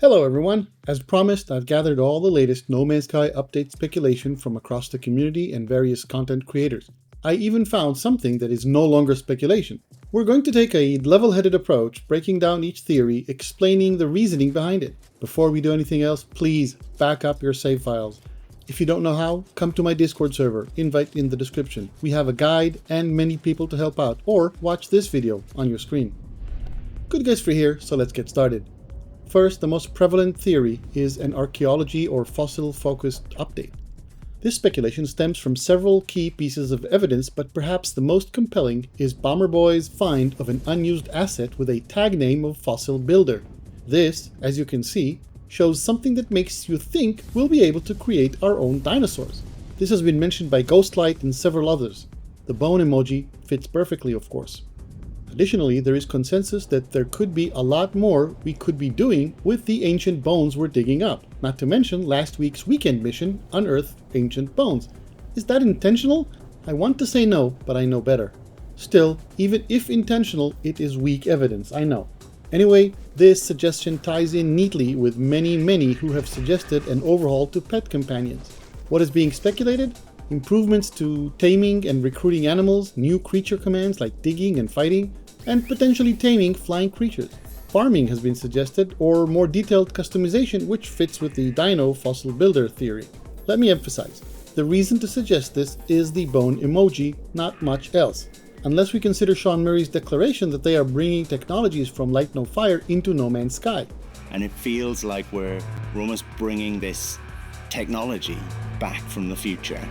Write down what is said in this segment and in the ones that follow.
Hello everyone! As promised, I've gathered all the latest NoMansSky update speculation from across the community and various content creators. I even found something that is no longer speculation. We're going to take a level-headed approach, breaking down each theory, explaining the reasoning behind it. Before we do anything else, please back up your save files. If you don't know how, come to my Discord server, invite in the description. We have a guide and many people to help out, or watch this video on your screen. GoodGuysFree here, so let's get started. First, the most prevalent theory is an archaeology or fossil-focused update. This speculation stems from several key pieces of evidence, but perhaps the most compelling is Bomberboy's find of an unused asset with a tag name of Fossil Builder. This, as you can see, shows something that makes you think we'll be able to create our own dinosaurs. This has been mentioned by Ghostlight and several others. The bone emoji fits perfectly, of course. Additionally, there is consensus that there could be a lot more we could be doing with the ancient bones we're digging up, not to mention last week's weekend mission, Unearth Ancient Bones. Is that intentional? I want to say no, but I know better. Still, even if intentional, it is weak evidence, I know. Anyway, this suggestion ties in neatly with many who have suggested an overhaul to pet companions. What is being speculated? Improvements to taming and recruiting animals, new creature commands like digging and fighting, and potentially taming flying creatures. Farming has been suggested, or more detailed customization which fits with the Dino Fossil Builder theory. Let me emphasize, the reason to suggest this is the bone emoji, not much else. Unless we consider Sean Murray's declaration that they are bringing technologies from Light No Fire into NoMansSky. And it feels like we're almost bringing this technology back from the future.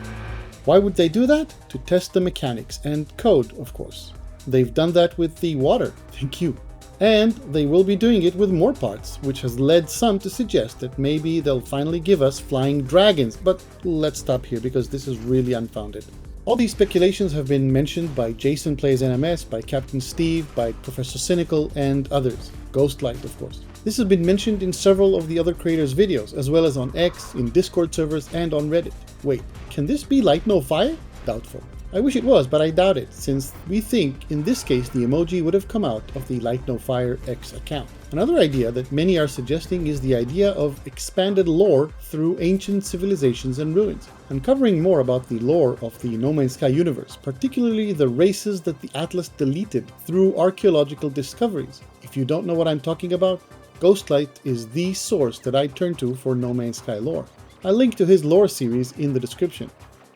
Why would they do that? To test the mechanics and code, of course. They've done that with the water, thank you. And they will be doing it with more parts, which has led some to suggest that maybe they'll finally give us flying dragons, but let's stop here because this is really unfounded. All these speculations have been mentioned by Jason Plays NMS, by Captain Steve, by Professor Cynical, and others. Ghostlight, of course. This has been mentioned in several of the other creators' videos, as well as on X, in Discord servers, and on Reddit. Wait, can this be Light No Fire? Doubtful. I wish it was, but I doubt it, since we think in this case the emoji would have come out of the Light No Fire X account. Another idea that many are suggesting is the idea of expanded lore through ancient civilizations and ruins, uncovering more about the lore of the NoMansSky universe, particularly the races that the Atlas deleted through archaeological discoveries. If you don't know what I'm talking about, Ghostlight is the source that I turn to for NoMansSky lore. I'll link to his lore series in the description.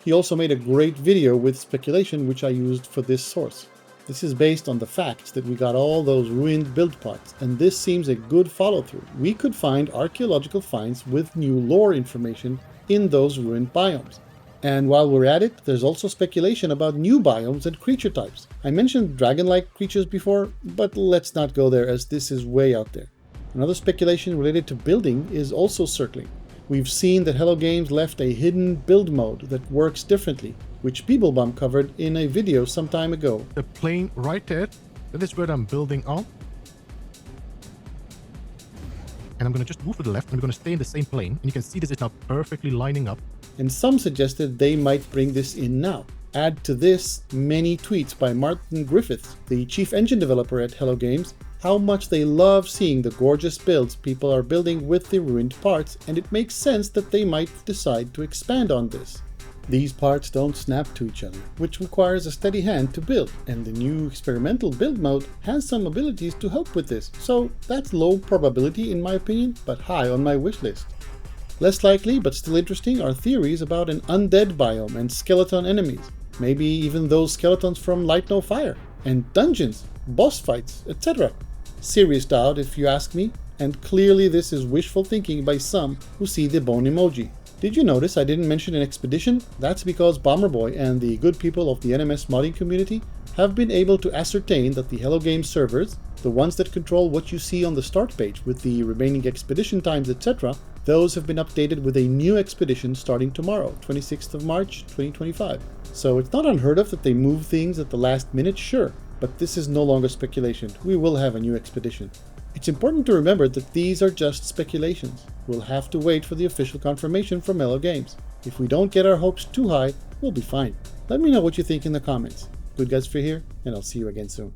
He also made a great video with speculation which I used for this source. This is based on the facts that we got all those ruined build parts, and this seems a good follow-through. We could find archaeological finds with new lore information in those ruined biomes. And while we're at it, there's also speculation about new biomes and creature types. I mentioned dragon-like creatures before, but let's not go there as this is way out there. Another speculation related to building is also circling. We've seen that Hello Games left a hidden build mode that works differently, which Beeblebum covered in a video some time ago. The plane right there, that is where I'm building on. And I'm going to just move to the left, and we're going to stay in the same plane. And you can see this is now perfectly lining up. And some suggested they might bring this in now. Add to this many tweets by Martin Griffiths, the chief engine developer at Hello Games, how much they love seeing the gorgeous builds people are building with the ruined parts, and it makes sense that they might decide to expand on this. These parts don't snap to each other, which requires a steady hand to build, and the new experimental build mode has some abilities to help with this, so that's low probability in my opinion, but high on my wish list. Less likely, but still interesting, are theories about an undead biome and skeleton enemies, maybe even those skeletons from Light No Fire, and dungeons, boss fights, etc. Serious doubt if you ask me, and clearly this is wishful thinking by some who see the bone emoji. Did you notice I didn't mention an expedition? That's because Bomberboy and the good people of the NMS modding community have been able to ascertain that the Hello Games servers, the ones that control what you see on the start page with the remaining expedition times, etc., those have been updated with a new expedition starting tomorrow, 26th of March, 2025. So it's not unheard of that they move things at the last minute, sure. But this is no longer speculation. We will have a new expedition. It's important to remember that these are just speculations. We'll have to wait for the official confirmation from Hello Games. If we don't get our hopes too high, we'll be fine. Let me know what you think in the comments. GoodGuysFree here, and I'll see you again soon.